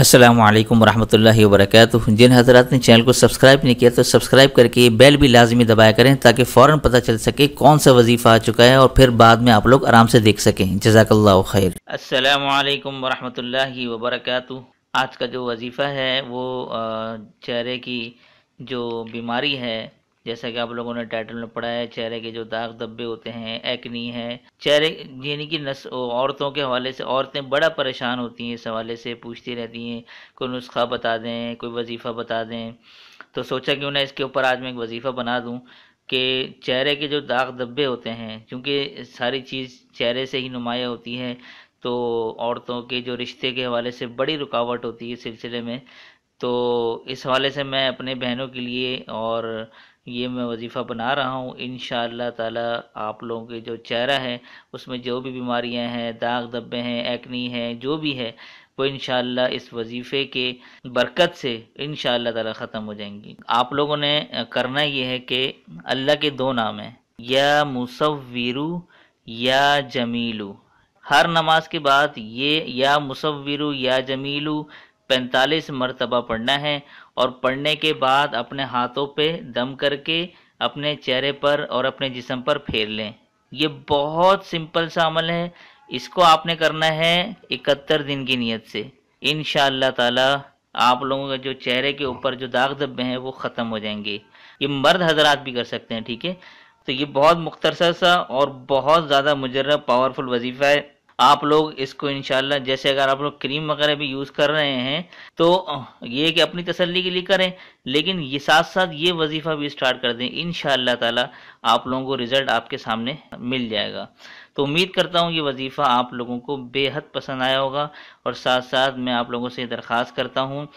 अस्सलामु अलैकुम वरहमतुल्लाहि वबरकातुहू। जिन हज़रात ने चैनल को सब्सक्राइब नहीं किया तो सब्सक्राइब करके बेल भी लाजमी दबाया करें ताकि फ़ौरन पता चल सके कौन सा वजीफ़ा आ चुका है और फिर बाद में आप लोग आराम से देख सकें। जज़ाकल्लाहु खैर। अस्सलामु अलैकुम वरहमतुल्लाहि वबरकातुहू। आज का जो वजीफ़ा है वो चेहरे की जो बीमारी है, जैसा कि आप लोगों ने टाइटल में पढ़ा है, चेहरे के जो दाग धब्बे होते हैं, एक्नी है, चेहरे यानी कि औरतों के हवाले से औरतें बड़ा परेशान होती हैं, इस हवाले से पूछती रहती हैं कोई नुस्खा बता दें, कोई वजीफ़ा बता दें। तो सोचा क्यों ना इसके ऊपर आज मैं एक वजीफ़ा बना दूं कि चेहरे के जो दाग धब्बे होते हैं, क्योंकि सारी चीज़ चेहरे से ही नुमाया होती है, तो औरतों के जो रिश्ते के हवाले से बड़ी रुकावट होती है इस सिलसिले में। तो इस हवाले से मैं अपने बहनों के लिए और ये मैं वजीफ़ा बना रहा हूँ। इंशाअल्लाह ताला आप लोगों के जो चेहरा है उसमें जो भी बीमारियां हैं, दाग धब्बे हैं, एक्नी है, जो भी है वो इंशाअल्लाह इस वजीफ़े के बरकत से इंशाअल्लाह ताला ख़त्म हो जाएंगी। आप लोगों ने करना ये है कि अल्लाह के दो नाम हैं, या मुसव्विरु या जमीलु। हर नमाज के बाद ये या मुसव्विरु या जमीलु 45 मरतबा पढ़ना है और पढ़ने के बाद अपने हाथों पे दम करके अपने चेहरे पर और अपने जिस्म पर फेर लें। ये बहुत सिंपल सा अमल है, इसको आपने करना है 71 दिन की नीयत से। इंशाअल्लाह ताला आप लोगों के जो चेहरे के ऊपर जो दाग धब्बे हैं वो ख़त्म हो जाएंगे। ये मर्द हजरात भी कर सकते हैं, ठीक है। तो ये बहुत मुख्तसर सा और बहुत ज़्यादा मुजर्रब पावरफुल वजीफ़ा है। आप लोग इसको इंशाल्लाह, जैसे अगर आप लोग क्रीम वगैरह भी यूज़ कर रहे हैं तो ये कि अपनी तसल्ली के लिए करें, लेकिन ये साथ साथ ये वजीफ़ा भी स्टार्ट कर दें। इंशाअल्लाह ताला आप लोगों को रिज़ल्ट आपके सामने मिल जाएगा। तो उम्मीद करता हूँ ये वजीफ़ा आप लोगों को बेहद पसंद आया होगा, और साथ साथ मैं आप लोगों से दरख्वास्त करता हूँ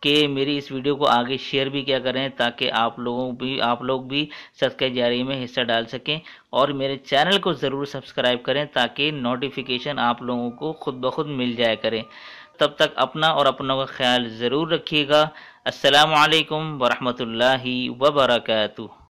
कि मेरी इस वीडियो को आगे शेयर भी किया करें ताकि आप लोग भी सदका जारी में हिस्सा डाल सकें, और मेरे चैनल को ज़रूर सब्सक्राइब करें ताकि नोटिफिकेशन आप लोगों को खुद ब खुद मिल जाया करें। तब तक अपना और अपनों का ख्याल ज़रूर रखिएगा। अस्सलामु अलैकुम वरहमतुल्लाहि वबरकातुहू।